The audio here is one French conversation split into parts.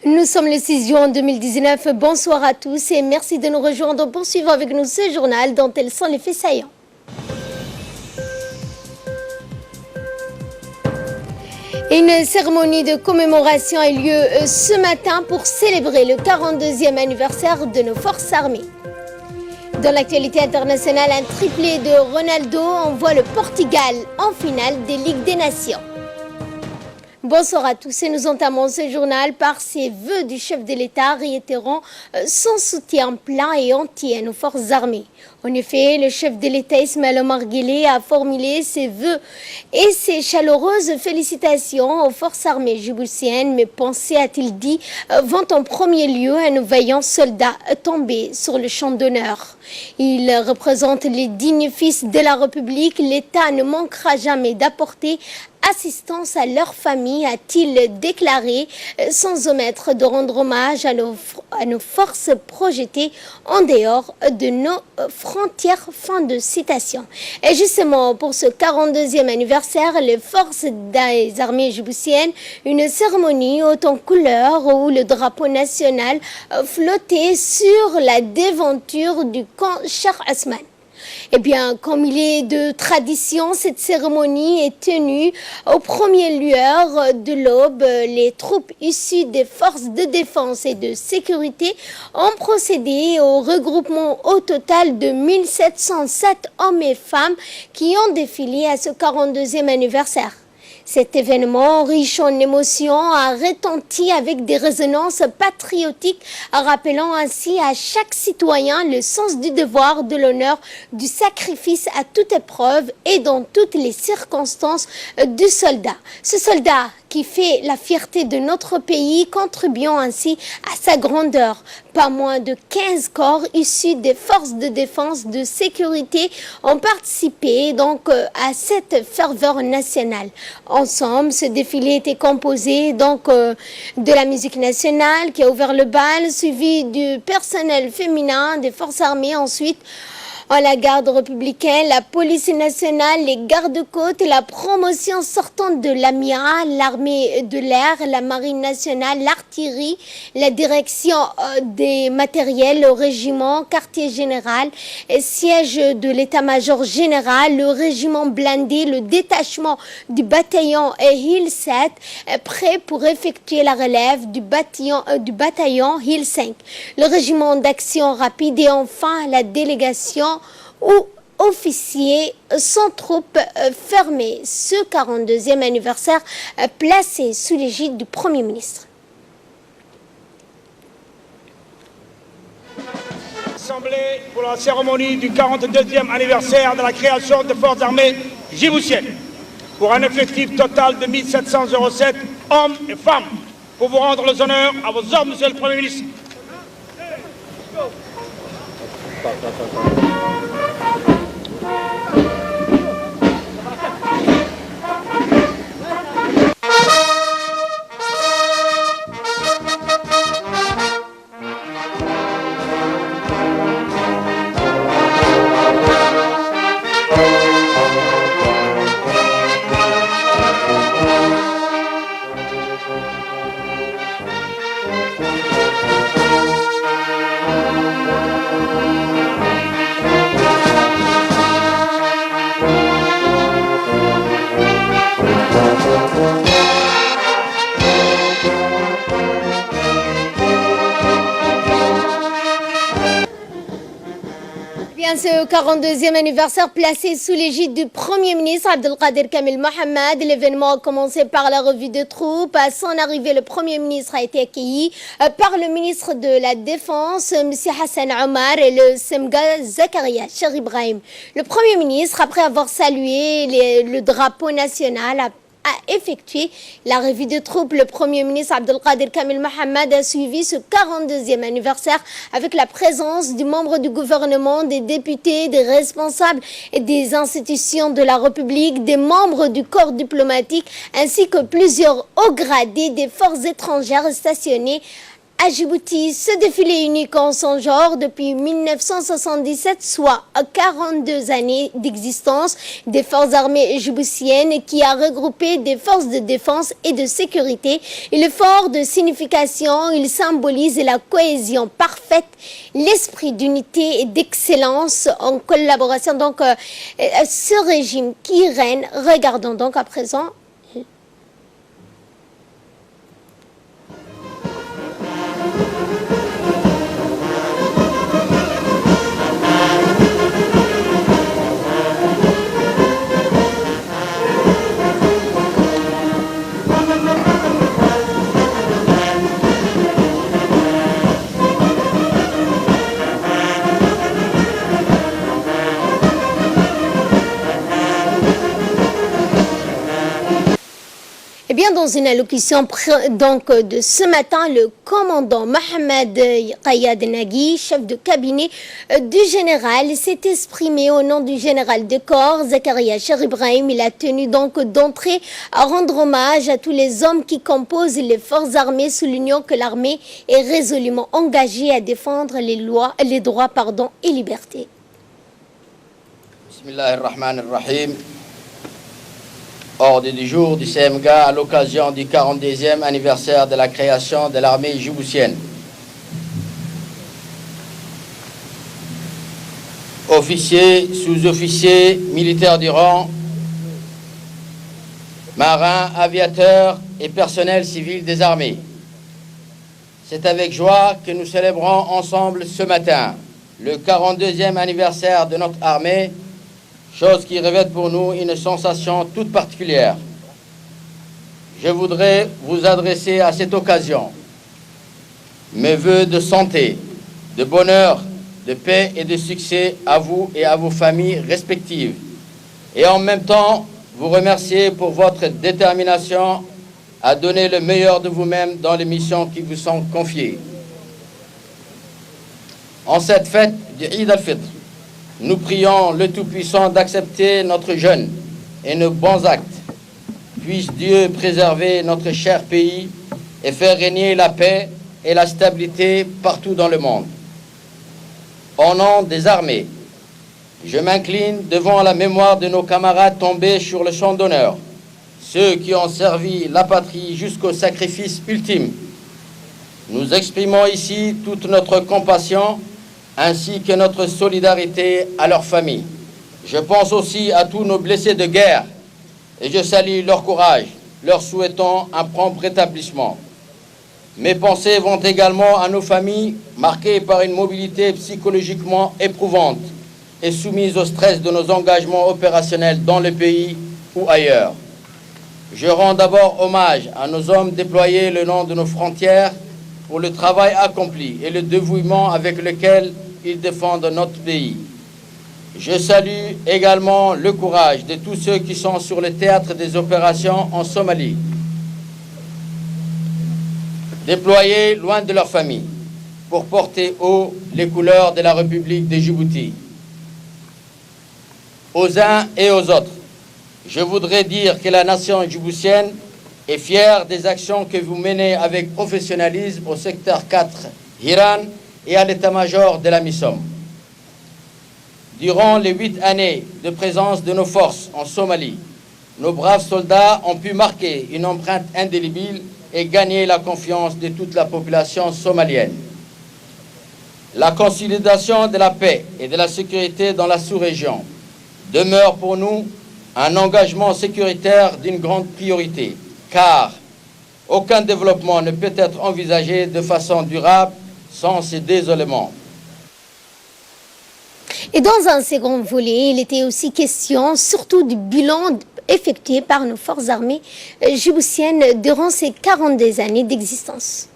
Nous sommes le 6 juin 2019. Bonsoir à tous et merci de nous rejoindre. Poursuivons avec nous ce journal dont elles sont les faits saillants. Une cérémonie de commémoration a eu lieu ce matin pour célébrer le 42e anniversaire de nos forces armées. Dans l'actualité internationale, un triplé de Ronaldo envoie le Portugal en finale des Ligues des Nations. Bonsoir à tous et nous entamons ce journal par ces vœux du chef de l'État réitérant son soutien plein et entier à nos forces armées. En effet, le chef de l'État Ismaël Omar Guelleh a formulé ses vœux et ses chaleureuses félicitations aux forces armées djiboutiennes. Mes pensées, a-t-il dit, vont en premier lieu à nos vaillants soldats tombés sur le champ d'honneur. Ils représentent les dignes fils de la République. L'État ne manquera jamais d'apporter assistance à leur famille, a-t-il déclaré, sans omettre de rendre hommage à nos forces projetées en dehors de nos frontières. Fin de citation. Et justement, pour ce 42e anniversaire, les forces des armées djiboutiennes, une cérémonie haute en couleurs où le drapeau national flottait sur la devanture du camp Cheikh Ousmane. Eh bien, comme il est de tradition, cette cérémonie est tenue aux premières lueurs de l'aube. Les troupes issues des forces de défense et de sécurité ont procédé au regroupement au total de 1707 hommes et femmes qui ont défilé à ce 42e anniversaire. Cet événement, riche en émotions, a retenti avec des résonances patriotiques, rappelant ainsi à chaque citoyen le sens du devoir, de l'honneur, du sacrifice à toute épreuve et dans toutes les circonstances du soldat. Ce soldat qui fait la fierté de notre pays, contribuant ainsi à sa grandeur. Pas moins de 15 corps issus des forces de défense, de sécurité ont participé donc à cette ferveur nationale. Ensemble, ce défilé était composé donc de la musique nationale qui a ouvert le bal, suivi du personnel féminin des forces armées. Ensuite, la garde républicaine, la police nationale, les gardes-côtes et la promotion sortante de l'amiral, l'armée de l'air, la marine nationale, l'artillerie, la direction des matériels, le régiment, quartier général, siège de l'état-major général, le régiment blindé, le détachement du bataillon Hill 7, prêt pour effectuer la relève du bataillon Hill 5, le régiment d'action rapide et enfin la délégation ou officiers sans troupes fermées. Ce 42e anniversaire placé sous l'égide du Premier ministre. Assemblée pour la cérémonie du 42e anniversaire de la création des forces armées djiboutiennes pour un effectif total de 1707 hommes et femmes. Pour vous rendre les honneurs à vos ordres, Monsieur le Premier ministre. Ce 42e anniversaire placé sous l'égide du Premier ministre Abdelkader Kamel Mohamed. L'événement a commencé par la revue de troupes. À son arrivée, le Premier ministre a été accueilli par le ministre de la Défense, M. Hassan Omar, et le Semga Zakaria Cheikh Ibrahim. Le Premier ministre, après avoir salué le drapeau national, a effectué la revue de troupes. Le Premier ministre Abdelkader Kamel Mohamed a suivi ce 42e anniversaire avec la présence du membre du gouvernement, des députés, des responsables et des institutions de la République, des membres du corps diplomatique ainsi que plusieurs hauts gradés des forces étrangères stationnés à Djibouti. Ce défilé unique en son genre depuis 1977, soit 42 années d'existence des forces armées djiboutiennes qui a regroupé des forces de défense et de sécurité. Il est fort de signification, il symbolise la cohésion parfaite, l'esprit d'unité et d'excellence en collaboration. Donc, ce régime qui règne, regardons donc à présent. Eh bien, dans une allocution donc de ce matin, le commandant Mohamed Qayad Nagui, chef de cabinet du général, s'est exprimé au nom du général de corps, Zakaria Cher Ibrahim. Il a tenu donc d'entrer à rendre hommage à tous les hommes qui composent les forces armées, soulignant que l'armée est résolument engagée à défendre les droits et libertés. Bismillahirrahmanirrahim. Ordre du jour du CMGA à l'occasion du 42e anniversaire de la création de l'armée djiboutienne. Officiers, sous-officiers, militaires du rang, marins, aviateurs et personnel civil des armées. C'est avec joie que nous célébrons ensemble ce matin le 42e anniversaire de notre armée, chose qui revêt pour nous une sensation toute particulière. Je voudrais vous adresser à cette occasion mes vœux de santé, de bonheur, de paix et de succès à vous et à vos familles respectives, et en même temps vous remercier pour votre détermination à donner le meilleur de vous-même dans les missions qui vous sont confiées. En cette fête du Eid al-Fitr, nous prions le Tout-Puissant d'accepter notre jeûne et nos bons actes. Puisse Dieu préserver notre cher pays et faire régner la paix et la stabilité partout dans le monde. Au nom des armées, je m'incline devant la mémoire de nos camarades tombés sur le champ d'honneur, ceux qui ont servi la patrie jusqu'au sacrifice ultime. Nous exprimons ici toute notre compassion ainsi que notre solidarité à leurs familles. Je pense aussi à tous nos blessés de guerre et je salue leur courage, leur souhaitant un prompt rétablissement. Mes pensées vont également à nos familles marquées par une mobilité psychologiquement éprouvante et soumises au stress de nos engagements opérationnels dans le pays ou ailleurs. Je rends d'abord hommage à nos hommes déployés le long de nos frontières pour le travail accompli et le dévouement avec lequel ils défendent notre pays. Je salue également le courage de tous ceux qui sont sur le théâtre des opérations en Somalie, déployés loin de leur famille pour porter haut les couleurs de la République de Djibouti. Aux uns et aux autres, je voudrais dire que la nation djiboutienne est fière des actions que vous menez avec professionnalisme au secteur 4 Hiran et à l'état-major de la MISOM. Durant les 8 années de présence de nos forces en Somalie, nos braves soldats ont pu marquer une empreinte indélébile et gagner la confiance de toute la population somalienne. La consolidation de la paix et de la sécurité dans la sous-région demeure pour nous un engagement sécuritaire d'une grande priorité, car aucun développement ne peut être envisagé de façon durable sans ce désolement. Et dans un second volet, il était aussi question surtout du bilan effectué par nos forces armées djiboutiennes durant ces 42 années d'existence.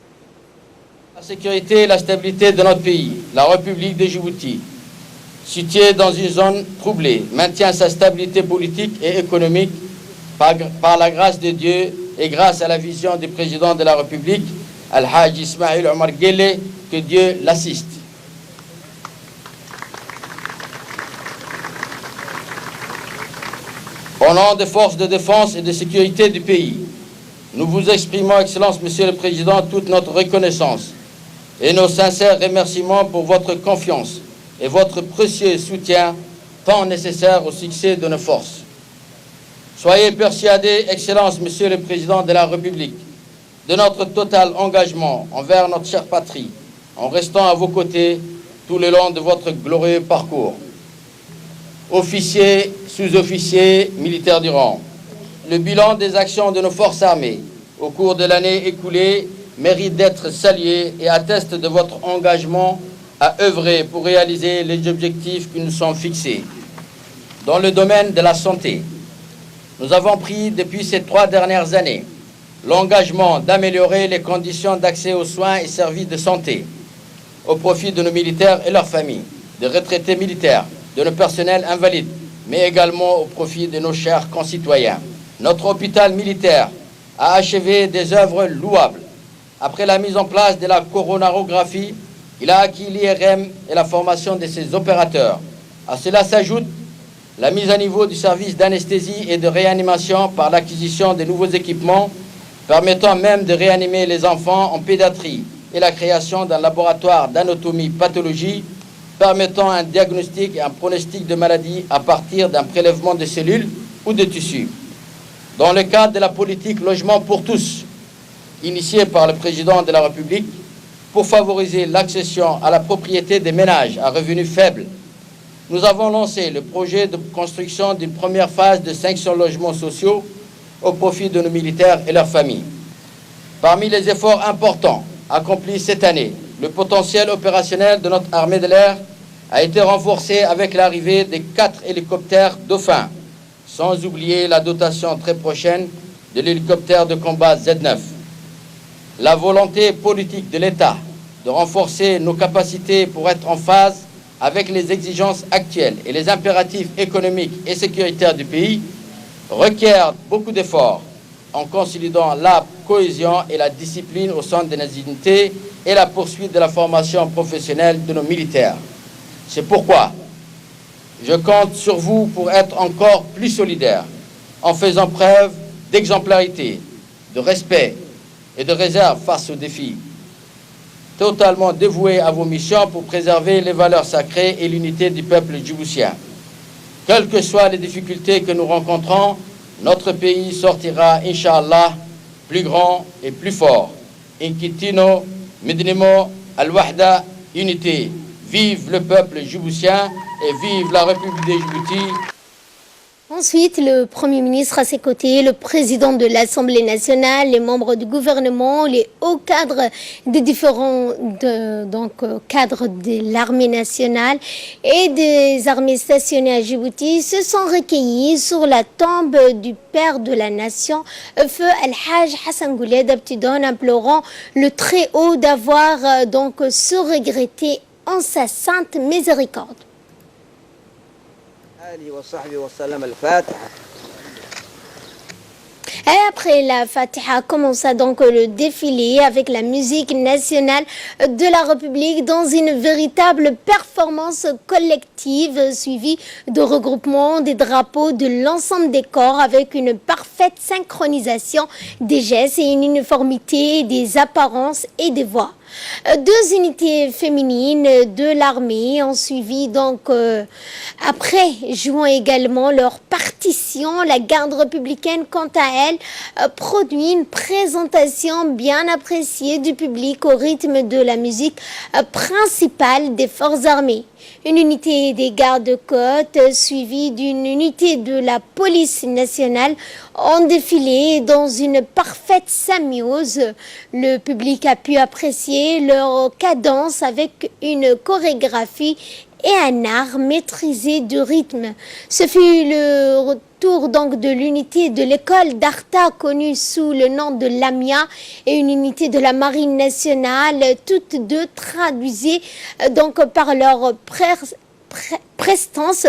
La sécurité et la stabilité de notre pays, la République de Djibouti, située dans une zone troublée, maintient sa stabilité politique et économique par la grâce de Dieu et grâce à la vision du président de la République, Al-Hajj Ismail Omar Guelleh, que Dieu l'assiste. Au nom des forces de défense et de sécurité du pays, nous vous exprimons, Excellence, Monsieur le Président, toute notre reconnaissance et nos sincères remerciements pour votre confiance et votre précieux soutien tant nécessaire au succès de nos forces. Soyez persuadés, Excellence, Monsieur le Président de la République, de notre total engagement envers notre chère patrie, en restant à vos côtés tout le long de votre glorieux parcours. Officiers, sous-officiers, militaires du rang, le bilan des actions de nos forces armées au cours de l'année écoulée mérite d'être salué et atteste de votre engagement à œuvrer pour réaliser les objectifs qui nous sont fixés. Dans le domaine de la santé, nous avons pris depuis ces 3 dernières années l'engagement d'améliorer les conditions d'accès aux soins et services de santé au profit de nos militaires et leurs familles, des retraités militaires, de nos personnels invalides, mais également au profit de nos chers concitoyens. Notre hôpital militaire a achevé des œuvres louables. Après la mise en place de la coronarographie, il a acquis l'IRM et la formation de ses opérateurs. À cela s'ajoute la mise à niveau du service d'anesthésie et de réanimation par l'acquisition de nouveaux équipements permettant même de réanimer les enfants en pédiatrie et la création d'un laboratoire d'anatomie-pathologie permettant un diagnostic et un pronostic de maladie à partir d'un prélèvement de cellules ou de tissus. Dans le cadre de la politique logement pour tous, initiée par le président de la République, pour favoriser l'accession à la propriété des ménages à revenus faibles, nous avons lancé le projet de construction d'une première phase de 500 logements sociaux au profit de nos militaires et leurs familles. Parmi les efforts importants accomplis cette année, le potentiel opérationnel de notre armée de l'air a été renforcé avec l'arrivée des 4 hélicoptères Dauphin, sans oublier la dotation très prochaine de l'hélicoptère de combat Z9. La volonté politique de l'État de renforcer nos capacités pour être en phase avec les exigences actuelles et les impératifs économiques et sécuritaires du pays requiert beaucoup d'efforts en consolidant la cohésion et la discipline au sein de nos unités et la poursuite de la formation professionnelle de nos militaires. C'est pourquoi je compte sur vous pour être encore plus solidaires en faisant preuve d'exemplarité, de respect et de réserve face aux défis. Totalement dévoués à vos missions pour préserver les valeurs sacrées et l'unité du peuple djiboutien. Quelles que soient les difficultés que nous rencontrons, notre pays sortira, Inch'Allah, plus grand et plus fort. Inkitino, Mednimo, Al-Wahda, unité. Vive le peuple djiboutien et vive la République de Djibouti. Ensuite, le Premier ministre à ses côtés, le président de l'Assemblée nationale, les membres du gouvernement, les hauts cadres des différents cadres de l'armée nationale et des armées stationnées à Djibouti se sont recueillis sur la tombe du père de la nation, feu Al-Hajj Hassan Gouled Abtidon, implorant le Très-Haut d'avoir se regretter en sa sainte miséricorde. Et après la Fatiha, commença donc le défilé avec la musique nationale de la République dans une véritable performance collective suivie de regroupement des drapeaux de l'ensemble des corps avec une parfaite synchronisation des gestes et une uniformité des apparences et des voix. 2 unités féminines de l'armée ont suivi après, jouant également leur partition. La garde républicaine, quant à elle, produit une présentation bien appréciée du public au rythme de la musique principale des forces armées. Une unité des gardes-côtes suivie d'une unité de la police nationale ont défilé dans une parfaite symbiose. Le public a pu apprécier leur cadence avec une chorégraphie et un art maîtrisé de rythme. Ce fut le retour de l'unité de l'école d'Arta, connue sous le nom de l'AMIA, et une unité de la Marine nationale, toutes deux traduisaient par leur prestance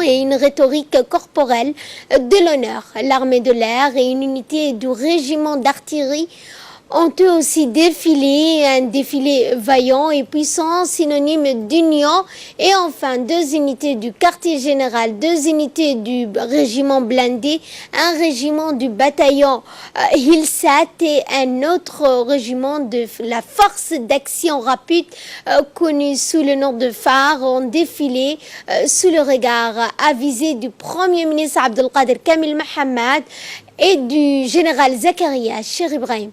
et une rhétorique corporelle de l'honneur. L'armée de l'air et une unité du régiment d'artillerie ont eux aussi défilé, un défilé vaillant et puissant, synonyme d'union. Et enfin, 2 unités du quartier général, 2 unités du régiment blindé, un régiment du bataillon Hilsat et un autre régiment de la force d'action rapide, connu sous le nom de phare, ont défilé sous le regard avisé du Premier ministre Abdelkader Kamil Mohamed et du général Zakaria Cheikh Ibrahim.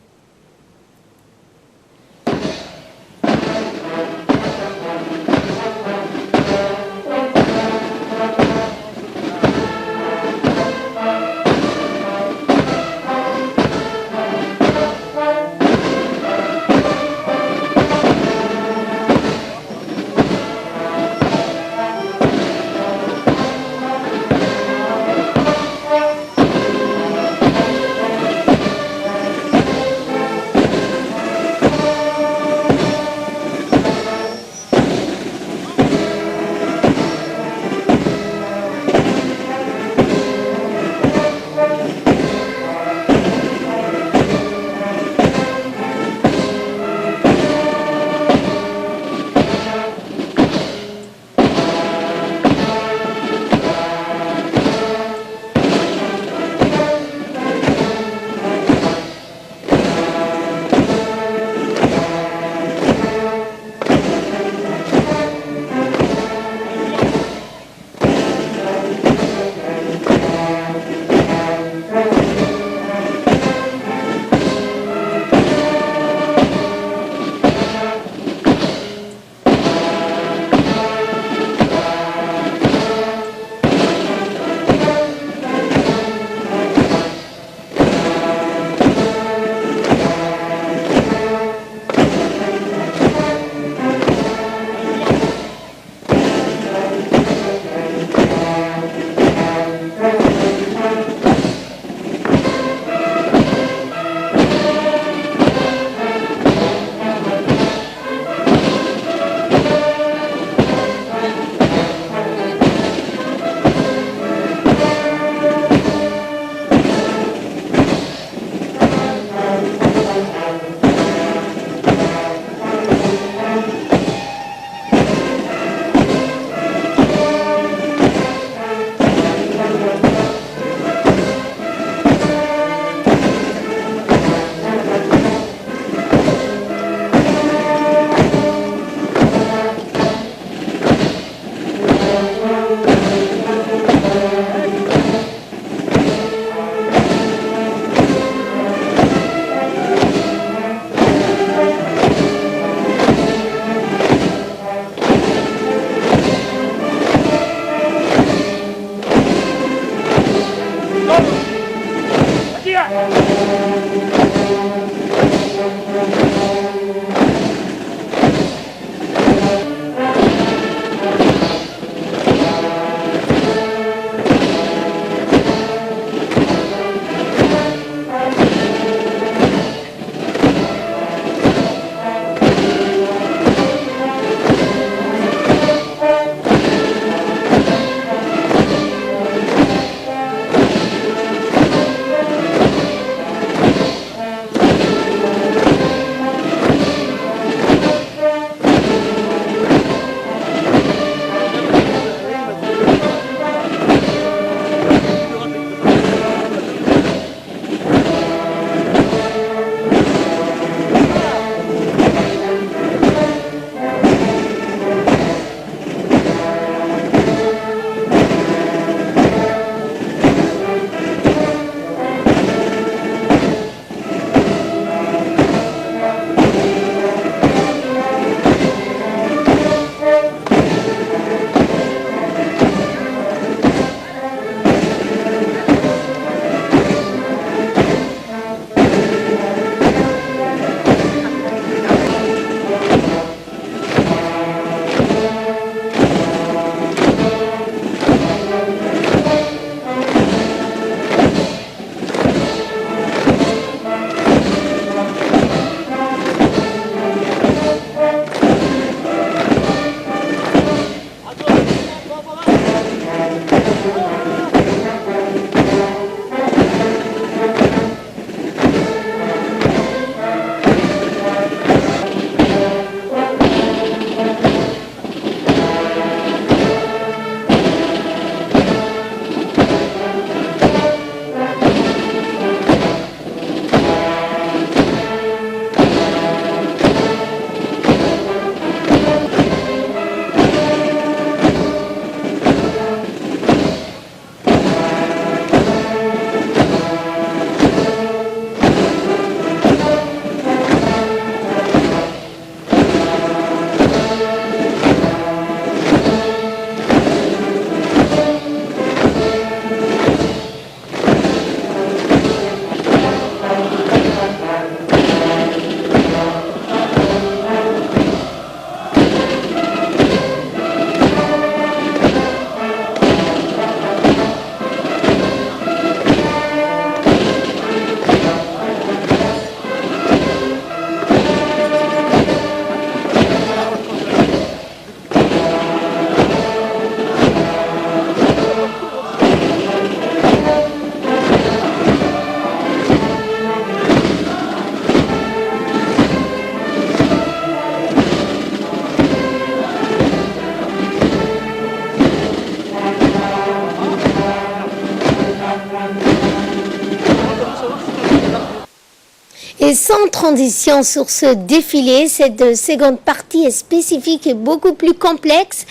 Et sans transition sur ce défilé, cette seconde partie est spécifique et beaucoup plus complexe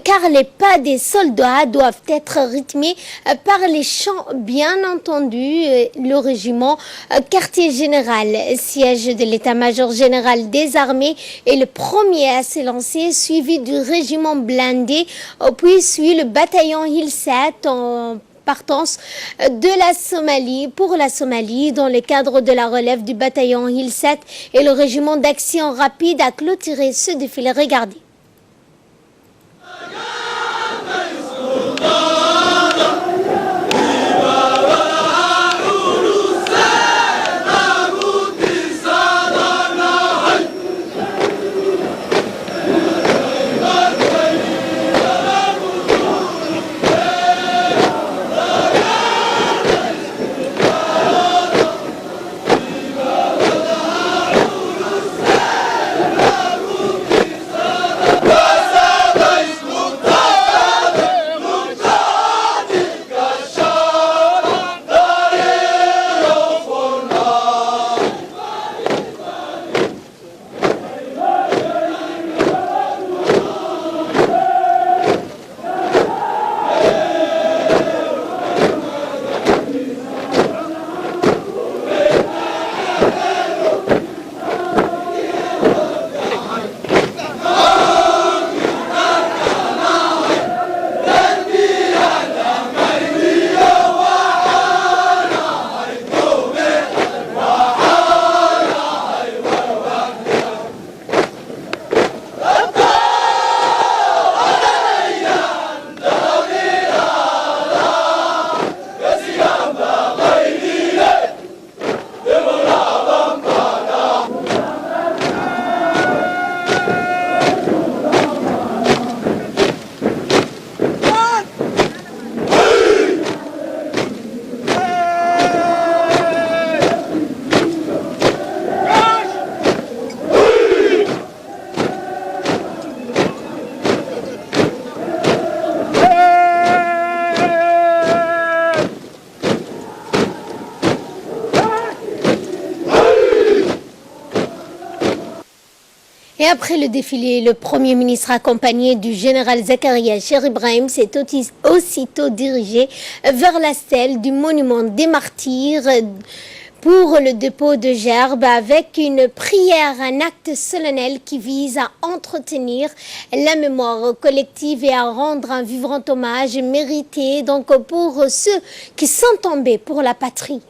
car les pas des soldats doivent être rythmés par les chants, bien entendu. Le régiment quartier général, siège de l'état-major général des armées, est le premier à se lancer, suivi du régiment blindé, puis suit le bataillon Hill 7 en partance de la Somalie pour la Somalie dans le cadre de la relève du bataillon Hill 7 et le régiment d'action rapide a clôturé ce défilé. Regardez. Et après le défilé, le Premier ministre accompagné du général Zakaria Cher Ibrahim s'est aussitôt dirigé vers la stèle du monument des martyrs pour le dépôt de gerbes avec une prière, un acte solennel qui vise à entretenir la mémoire collective et à rendre un vibrant hommage mérité donc pour ceux qui sont tombés pour la patrie.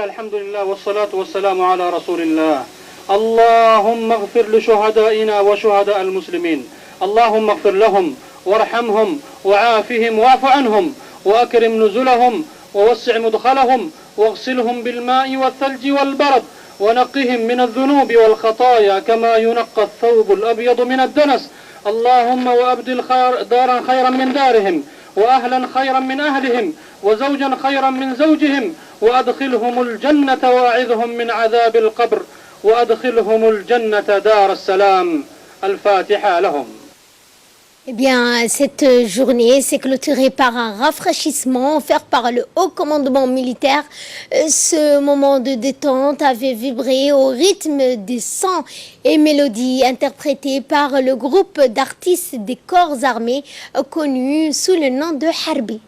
الحمد لله والصلاة والسلام على رسول الله. اللهم اغفر لشهدائنا وشهداء المسلمين. اللهم اغفر لهم وارحمهم وعافهم واعف عنهم وأكرم نزلهم ووسع مدخلهم واغسلهم بالماء والثلج والبرد ونقهم من الذنوب والخطايا كما ينقى الثوب الأبيض من الدنس. اللهم وأبدل دارا خيرا من دارهم وأهلا خيرا من أهلهم وزوجا خيرا من زوجهم وأدخلهم الجنة وأعذهم من عذاب القبر وأدخلهم الجنة دار السلام. الفاتحة لهم. Eh bien, cette journée s'est clôturée par un rafraîchissement offert par le haut commandement militaire. Ce moment de détente avait vibré au rythme des sons et mélodies interprétés par le groupe d'artistes des corps armés connu sous le nom de Harbi.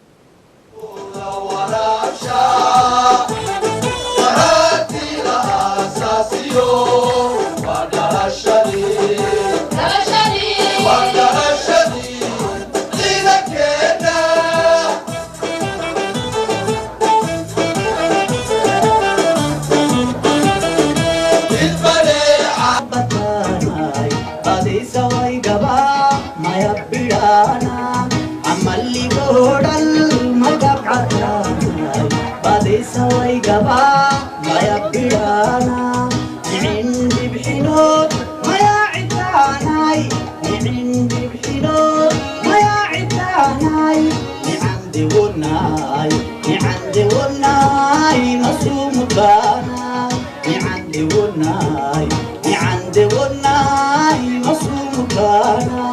عندي وناي مصومكانا عندي وناي عندي وناي مصومكانا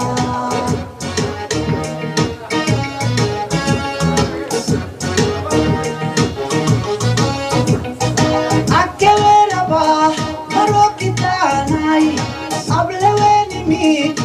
أكبر أبا مروكي تاناي قبل وين ميت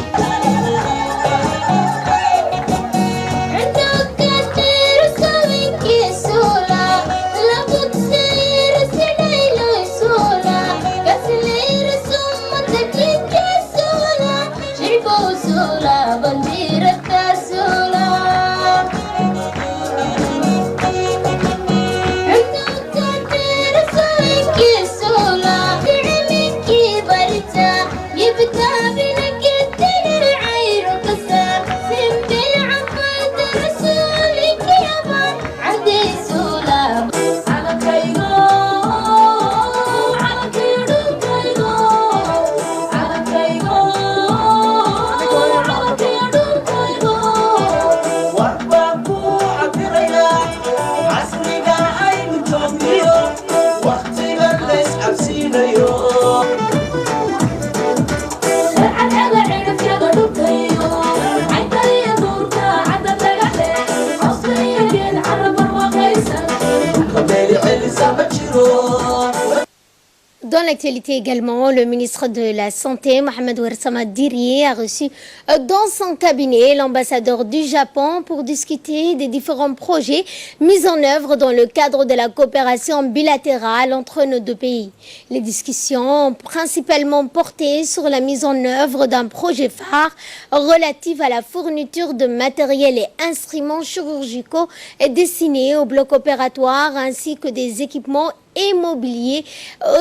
Dans l'actualité également, le ministre de la Santé, Mohamed Ouarsama Dirie, a reçu dans son cabinet l'ambassadeur du Japon pour discuter des différents projets mis en œuvre dans le cadre de la coopération bilatérale entre nos deux pays. Les discussions ont principalement porté sur la mise en œuvre d'un projet phare relatif à la fourniture de matériel et instruments chirurgicaux destinés au bloc opératoire ainsi que des équipements immobilier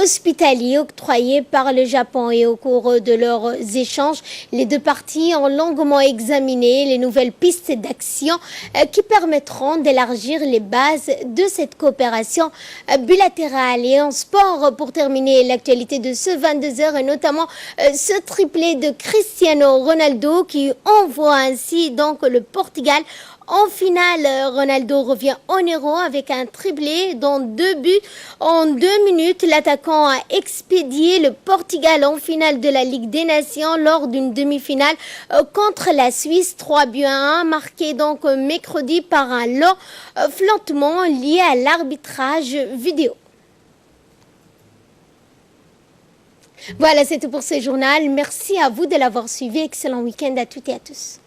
hospitalier octroyé par le Japon. Et au cours de leurs échanges, les deux parties ont longuement examiné les nouvelles pistes d'action qui permettront d'élargir les bases de cette coopération bilatérale. Et en sport, pour terminer l'actualité de ce 22h, et notamment ce triplé de Cristiano Ronaldo qui envoie ainsi donc le Portugal en finale. Ronaldo revient en héros avec un triplé dont 2 buts en 2 minutes. L'attaquant a expédié le Portugal en finale de la Ligue des Nations lors d'une demi-finale contre la Suisse. 3 buts à 1 marqués donc mercredi par un long flottement lié à l'arbitrage vidéo. Voilà, c'est tout pour ce journal. Merci à vous de l'avoir suivi. Excellent week-end à toutes et à tous.